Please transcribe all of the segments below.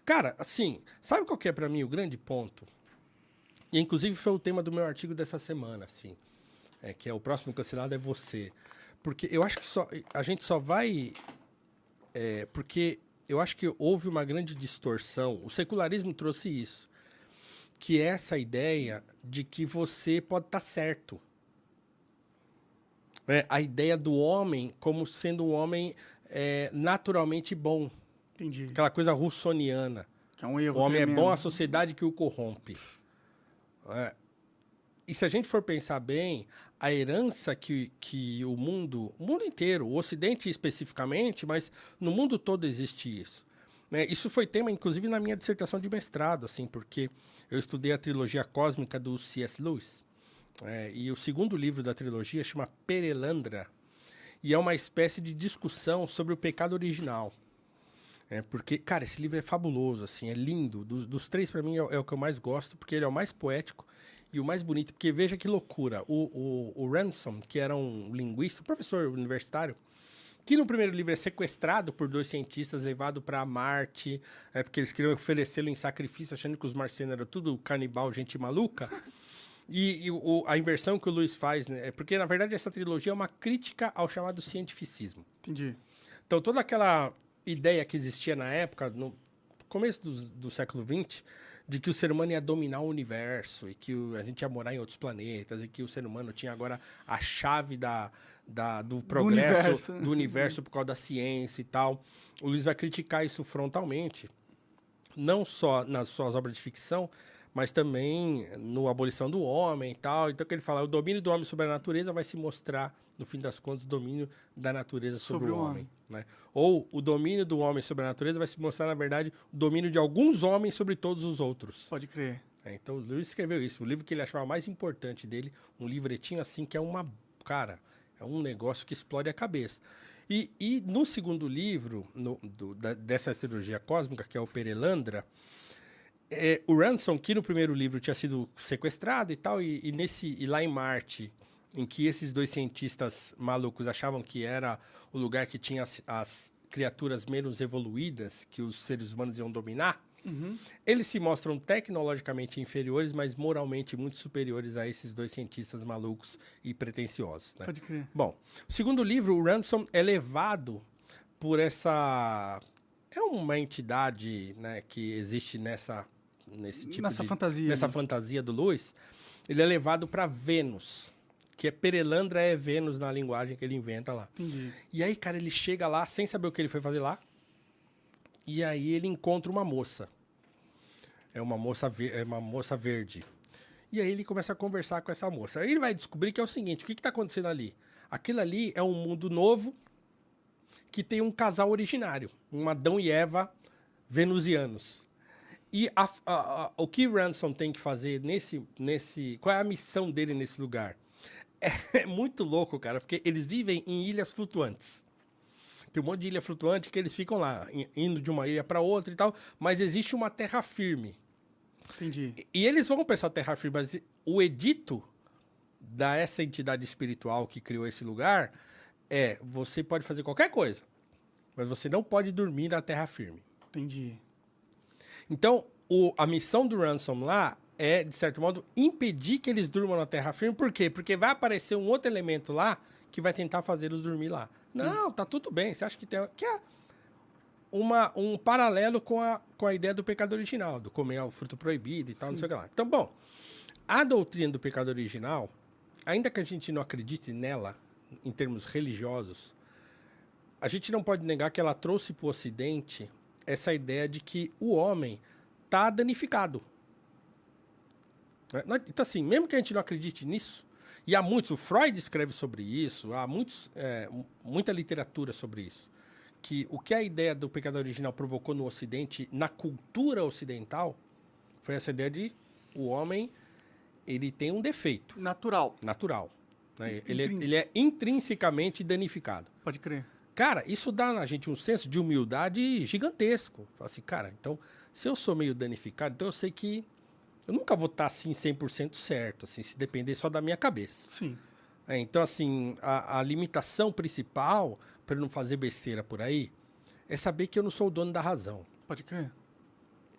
Cara, assim, sabe qual que é pra mim o grande ponto? E inclusive foi o tema do meu artigo dessa semana, assim, que é o próximo cancelado é você. Porque eu acho que a gente só vai. Porque eu acho que houve uma grande distorção. O secularismo trouxe isso. Que é essa ideia de que você pode estar certo. Né? A ideia do homem como sendo um homem naturalmente bom. Entendi. Aquela coisa russoniana. Que é um O erro homem é bom, a tremendo. sociedade que o corrompe. E se a gente for pensar bem, a herança que o mundo inteiro, o Ocidente especificamente, mas no mundo todo existe isso. Né? Isso foi tema, inclusive, na minha dissertação de mestrado, assim, porque eu estudei a trilogia cósmica do C.S. Lewis. E o segundo livro da trilogia chama Perelandra, e é uma espécie de discussão sobre o pecado original. Porque, cara, esse livro é fabuloso, assim, é lindo. Dos três, para mim, é o que eu mais gosto, porque ele é o mais poético e o mais bonito. Porque veja que loucura. O Ransom, que era um linguista, professor universitário, que no primeiro livro é sequestrado por dois cientistas, levado para Marte, porque eles queriam oferecê-lo em sacrifício, achando que os marcianos eram tudo canibal, gente maluca. A inversão que o Lewis faz, né, é porque, na verdade, essa trilogia é uma crítica ao chamado cientificismo. Entendi. Então, toda aquela ideia que existia na época, no começo do século XX, de que o ser humano ia dominar o universo e que a gente ia morar em outros planetas e que o ser humano tinha agora a chave do progresso universo. do universo por causa da ciência e tal. O Luiz vai criticar isso frontalmente, não só nas suas obras de ficção, mas também no Abolição do Homem e tal. Então, que ele fala, o domínio do homem sobre a natureza vai se mostrar, no fim das contas, o domínio da natureza sobre o homem. Né? Ou o domínio do homem sobre a natureza vai se mostrar, na verdade, o domínio de alguns homens sobre todos os outros. Pode crer. Então, o Lewis escreveu isso. O livro que ele achava mais importante dele, um livretinho assim, que é uma... Cara, é um negócio que explode a cabeça. E no segundo livro, dessa trilogia cósmica, que é o Perelandra, o Ransom, que no primeiro livro tinha sido sequestrado e tal, e lá em Marte, em que esses dois cientistas malucos achavam que era o lugar que tinha as criaturas menos evoluídas que os seres humanos iam dominar, eles se mostram tecnologicamente inferiores, mas moralmente muito superiores a esses dois cientistas malucos e pretensiosos. Né? Pode crer. Bom, o segundo livro, o Ransom, é levado por essa... É uma entidade, né, que existe nesse tipo Nessa fantasia. nessa fantasia do Lewis. Ele é levado para Vênus, que é Perelandra é Vênus na linguagem que ele inventa lá. Entendi. E aí, cara, ele chega lá sem saber o que ele foi fazer lá. E aí ele encontra uma moça. É uma moça verde. E aí ele começa a conversar com essa moça. Aí ele vai descobrir que é o seguinte, o que está acontecendo ali? Aquilo ali é um mundo novo que tem um casal originário, um Adão e Eva venusianos. E o que Ransom tem que fazer qual é a missão dele nesse lugar? É muito louco, cara, porque eles vivem em ilhas flutuantes. Tem um monte de ilha flutuante que eles ficam lá, indo de uma ilha para outra e tal, mas existe uma terra firme. Entendi. E eles vão para essa terra firme, mas o edito dessa entidade espiritual que criou esse lugar você pode fazer qualquer coisa, mas você não pode dormir na terra firme. Entendi. Então, a missão do Ransom lá é, de certo modo, impedir que eles durmam na terra firme. Por quê? Porque vai aparecer um outro elemento lá que vai tentar fazê-los dormir lá. Não, tá tudo bem. Você acha que é um paralelo com a ideia do pecado original, do comer o fruto proibido e tal, não sei o que lá. Então, bom, a doutrina do pecado original, ainda que a gente não acredite nela, em termos religiosos, a gente não pode negar que ela trouxe para o Ocidente essa ideia de que o homem está danificado. Então, assim, mesmo que a gente não acredite nisso, e há muitos, o Freud escreve sobre isso, há muita literatura sobre isso, que o que a ideia do pecado original provocou no Ocidente, na cultura ocidental, foi essa ideia de o homem, ele tem um defeito. Natural. Né? Ele é intrinsecamente danificado. Pode crer. Cara, isso dá na gente um senso de humildade gigantesco. Fala assim, cara, então, se eu sou meio danificado, então eu sei que eu nunca vou estar, assim, 100% certo, assim, se depender só da minha cabeça. Sim. Então, assim, a limitação principal para não fazer besteira por aí é saber que eu não sou o dono da razão. Pode crer.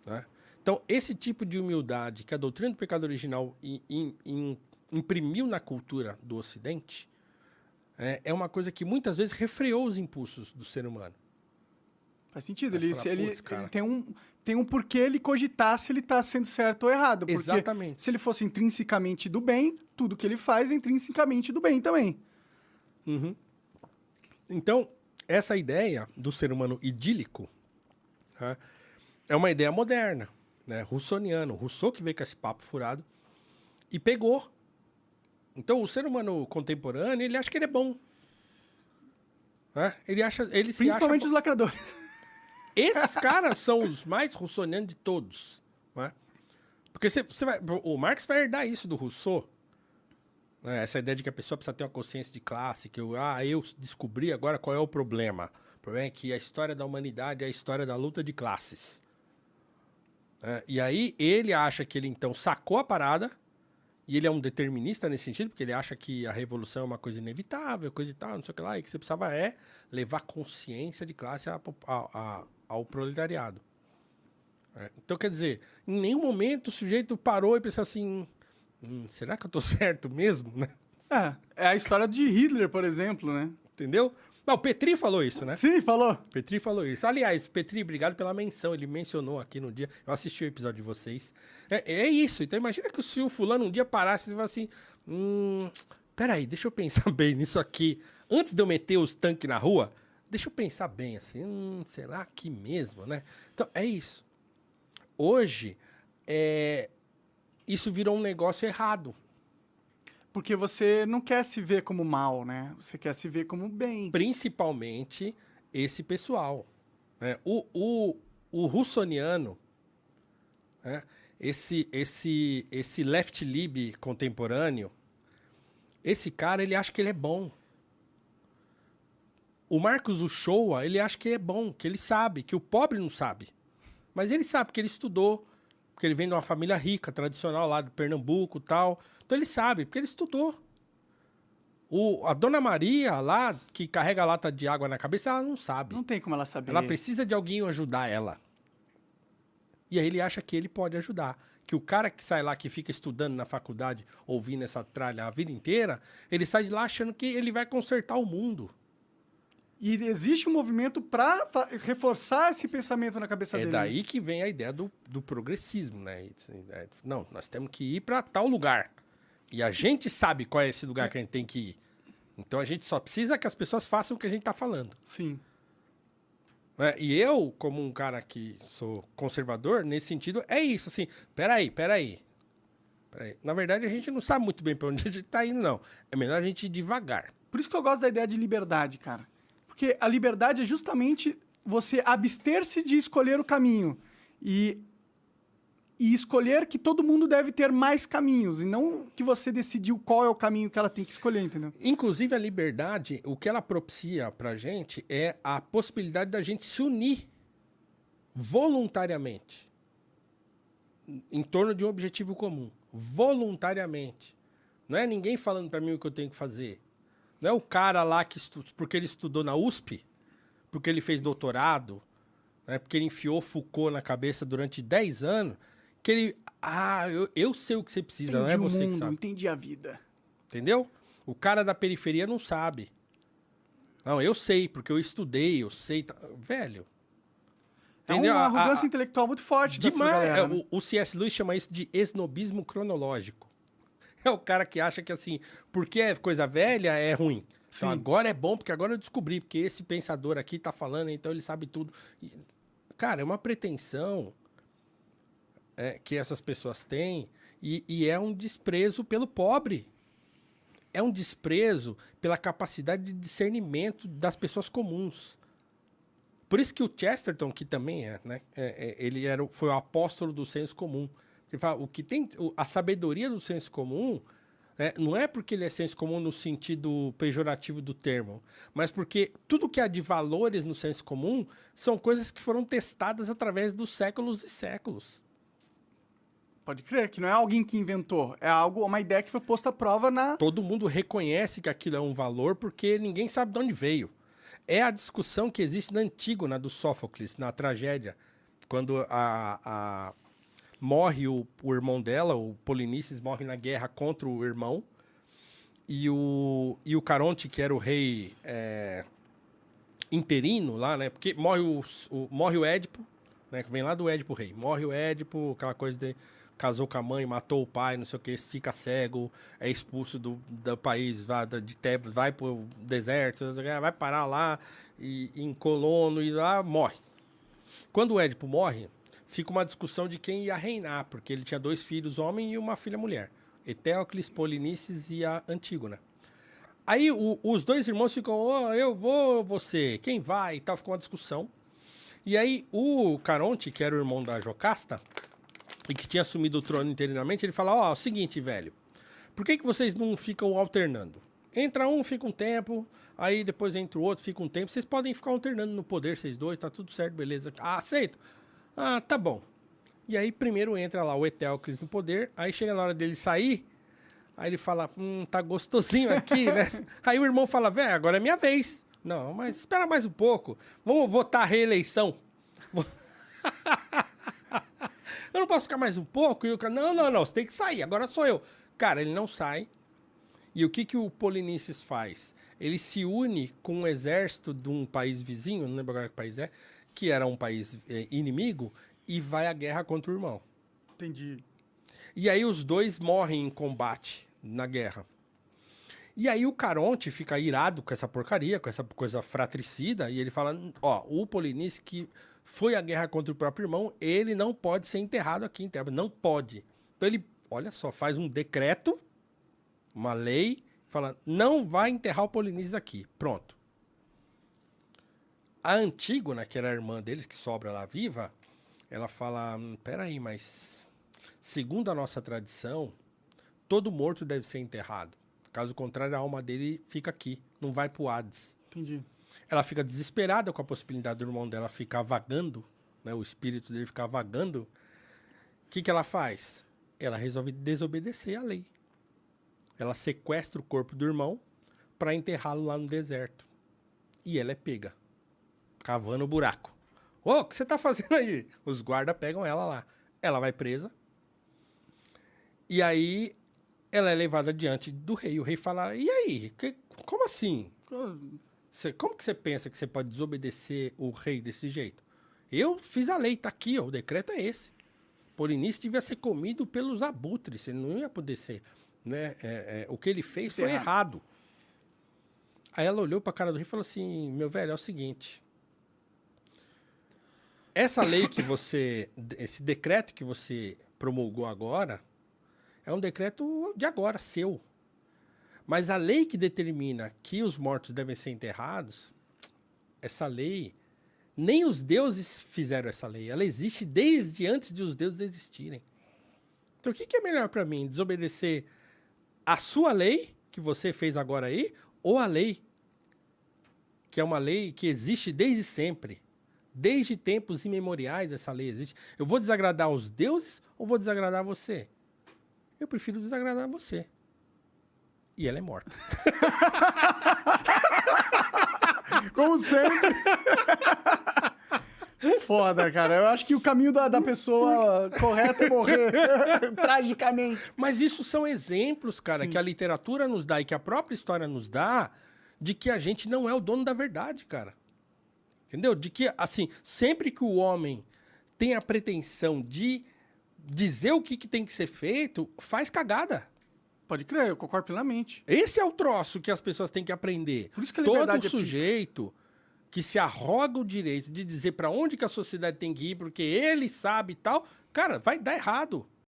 Né? Então, esse tipo de humildade que a doutrina do pecado original imprimiu na cultura do Ocidente é uma coisa que muitas vezes refreou os impulsos do ser humano. Faz sentido. Ele tem um porquê ele cogitar se ele está sendo certo ou errado. Porque Exatamente. se ele fosse intrinsecamente do bem, tudo que ele faz é intrinsecamente do bem também. Uhum. Então, essa ideia do ser humano idílico, né, é uma ideia moderna, né, russoniano. Rousseau que veio com esse papo furado e pegou. Então, o ser humano contemporâneo, ele acha que ele é bom. Né? Principalmente os lacradores. Esses caras são os mais russonianos de todos. Né? Porque o Marx vai herdar isso do Rousseau. Né? Essa ideia de que a pessoa precisa ter uma consciência de classe, que eu descobri agora qual é o problema. O problema é que a história da humanidade é a história da luta de classes. E aí ele acha que ele então sacou a parada, e ele é um determinista nesse sentido, porque ele acha que a revolução é uma coisa inevitável, coisa e tal, não sei o que lá, e que você precisava levar consciência de classe ao proletariado. Então, quer dizer, em nenhum momento o sujeito parou e pensou assim, será que eu tô certo mesmo? Né? É a história de Hitler, por exemplo, né? Entendeu? Não, o Petri falou isso, né? Sim, falou. Petri falou isso. Aliás, Petri, obrigado pela menção. Ele mencionou aqui no dia. Eu assisti o episódio de vocês. É isso. Então, imagina que se o fulano um dia parasse e falasse assim: peraí, deixa eu pensar bem nisso aqui. Antes de eu meter os tanques na rua, deixa eu pensar bem assim. Será que mesmo, né? Então, é isso. Hoje, isso virou um negócio errado. Porque você não quer se ver como mal, né? Você quer se ver como bem. Principalmente esse pessoal. Né? O russoniano, né? esse left-lib contemporâneo, esse cara, ele acha que ele é bom. O Marcos Uchoa, ele acha que é bom, que ele sabe, que o pobre não sabe. Mas ele sabe, porque ele estudou, porque ele vem de uma família rica, tradicional lá de Pernambuco e tal. Então ele sabe, porque ele estudou. A Dona Maria lá, que carrega a lata de água na cabeça, ela não sabe. Não tem como ela saber. Ela precisa de alguém ajudar ela. E aí ele acha que ele pode ajudar. Que o cara que sai lá, que fica estudando na faculdade, ouvindo essa tralha a vida inteira, ele sai de lá achando que ele vai consertar o mundo. E existe um movimento para reforçar esse pensamento na cabeça dele. É daí que vem a ideia do progressismo, né? Não, nós temos que ir para tal lugar. E a gente sabe qual é esse lugar que a gente tem que ir. Então a gente só precisa que as pessoas façam o que a gente está falando. Sim. E eu, como um cara que sou conservador, nesse sentido, é isso, assim, peraí. Na verdade, a gente não sabe muito bem para onde a gente está indo, não. É melhor a gente ir devagar. Por isso que eu gosto da ideia de liberdade, cara. Porque a liberdade é justamente você abster-se de escolher o caminho. E escolher que todo mundo deve ter mais caminhos, e não que você decidiu qual é o caminho que ela tem que escolher, entendeu? Inclusive, a liberdade, o que ela propicia pra gente é a possibilidade da gente se unir voluntariamente em torno de um objetivo comum. Voluntariamente. Não é ninguém falando pra mim o que eu tenho que fazer. Não é o cara lá que porque ele estudou na USP, porque ele fez doutorado, né, porque ele enfiou Foucault na cabeça durante 10 anos, que ele... eu sei o que você precisa, entendi, não é você mundo, que sabe. Entendi a vida. Entendeu? O cara da periferia não sabe. Não, eu sei, porque eu estudei, eu sei... Velho. Entendeu? É uma arrogância intelectual muito forte dessa galera, né? O C.S. Lewis chama isso de esnobismo cronológico. É o cara que acha que, assim, porque é coisa velha, é ruim. Então agora é bom, porque agora eu descobri, porque esse pensador aqui tá falando, então ele sabe tudo. Cara, é uma pretensão que essas pessoas têm e é um desprezo pelo pobre. É um desprezo pela capacidade de discernimento das pessoas comuns. Por isso que o Chesterton, que também ele foi o apóstolo do senso comum. Ele fala, a sabedoria do senso comum não é porque ele é senso comum no sentido pejorativo do termo, mas porque tudo que há de valores no senso comum são coisas que foram testadas através dos séculos e séculos. Pode crer, que não é alguém que inventou, é uma ideia que foi posta à prova na... Todo mundo reconhece que aquilo é um valor porque ninguém sabe de onde veio. É a discussão que existe na Antígona do Sófocles, na tragédia, quando morre o irmão dela, o Polinices, morre na guerra contra o irmão. E o Caronte, que era o rei interino lá, né? Porque morre o Édipo, né? Que vem lá do Édipo rei. Morre o Édipo, aquela coisa de casou com a mãe, matou o pai, não sei o que, fica cego, é expulso do país, de Tebas, vai pro deserto, vai parar lá em Colono e lá morre. Quando o Édipo morre, fica uma discussão de quem ia reinar, porque ele tinha 2 filhos, homem, e uma filha mulher. Eteocles, Polinices e a Antígona. Aí os 2 irmãos ficam, eu vou, você, quem vai? E tal, ficou uma discussão. E aí o Caronte, que era o irmão da Jocasta, e que tinha assumido o trono interinamente, ele fala, o seguinte, velho, por que vocês não ficam alternando? Entra um, fica um tempo, aí depois entra o outro, fica um tempo, vocês podem ficar alternando no poder, vocês dois, tá tudo certo, beleza. Aceito? Tá bom. E aí primeiro entra lá o Eteocles no poder, aí chega na hora dele sair, aí ele fala, tá gostosinho aqui, né? Aí o irmão fala, velho, agora é minha vez. Não, mas espera mais um pouco, vamos votar a reeleição. Eu não posso ficar mais um pouco? E o cara, não, você tem que sair, agora sou eu. Cara, ele não sai. E o que o Polinices faz? Ele se une com um exército de um país vizinho, não lembro agora que país é, que era um país inimigo, e vai à guerra contra o irmão. Entendi. E aí os 2 morrem em combate na guerra. E aí o Caronte fica irado com essa porcaria, com essa coisa fratricida, e ele fala, o Polinices que foi à guerra contra o próprio irmão, ele não pode ser enterrado aqui em Tebas, não pode. Então ele, olha só, faz um decreto, uma lei, fala, não vai enterrar o Polinices aqui, pronto. A Antígona, que era a irmã deles, que sobra lá viva, ela fala, peraí, mas segundo a nossa tradição, todo morto deve ser enterrado. Caso contrário, a alma dele fica aqui, não vai pro Hades. Entendi. Ela fica desesperada com a possibilidade do irmão dela ficar vagando, né, o espírito dele ficar vagando. O que ela faz? Ela resolve desobedecer a lei. Ela sequestra o corpo do irmão para enterrá-lo lá no deserto. E ela é pega, cavando o buraco. O que você tá fazendo aí? Os guardas pegam ela lá. Ela vai presa. E aí ela é levada diante do rei. O rei fala, e aí? Como assim? Como que você pensa que você pode desobedecer o rei desse jeito? Eu fiz a lei, tá aqui, o decreto é esse. Polinices devia ser comido pelos abutres, ele não ia poder ser. Né? O que ele fez foi errado. Aí ela olhou pra cara do rei e falou assim, meu velho, é o seguinte, essa lei que esse decreto que você promulgou agora, é um decreto de agora, seu. Mas a lei que determina que os mortos devem ser enterrados, essa lei, nem os deuses fizeram essa lei. Ela existe desde antes de os deuses existirem. Então o que é melhor para mim? Desobedecer a sua lei, que você fez agora aí, ou a lei, que é uma lei que existe desde sempre. Desde tempos imemoriais essa lei existe. Eu vou desagradar os deuses ou vou desagradar você? Eu prefiro desagradar você. E ela é morta. Como sempre. Foda, cara. Eu acho que o caminho da pessoa correta é morrer tragicamente. Mas isso são exemplos, cara, Sim. que a literatura nos dá e que a própria história nos dá de que a gente não é o dono da verdade, cara. Entendeu? De que, assim, sempre que o homem tem a pretensão de dizer o que tem que ser feito, faz cagada. Pode crer, eu concordo plenamente. Esse é o troço que as pessoas têm que aprender. Por isso que a liberdade Todo sujeito que se arroga o direito de dizer para onde que a sociedade tem que ir, porque ele sabe e tal, cara, vai dar errado.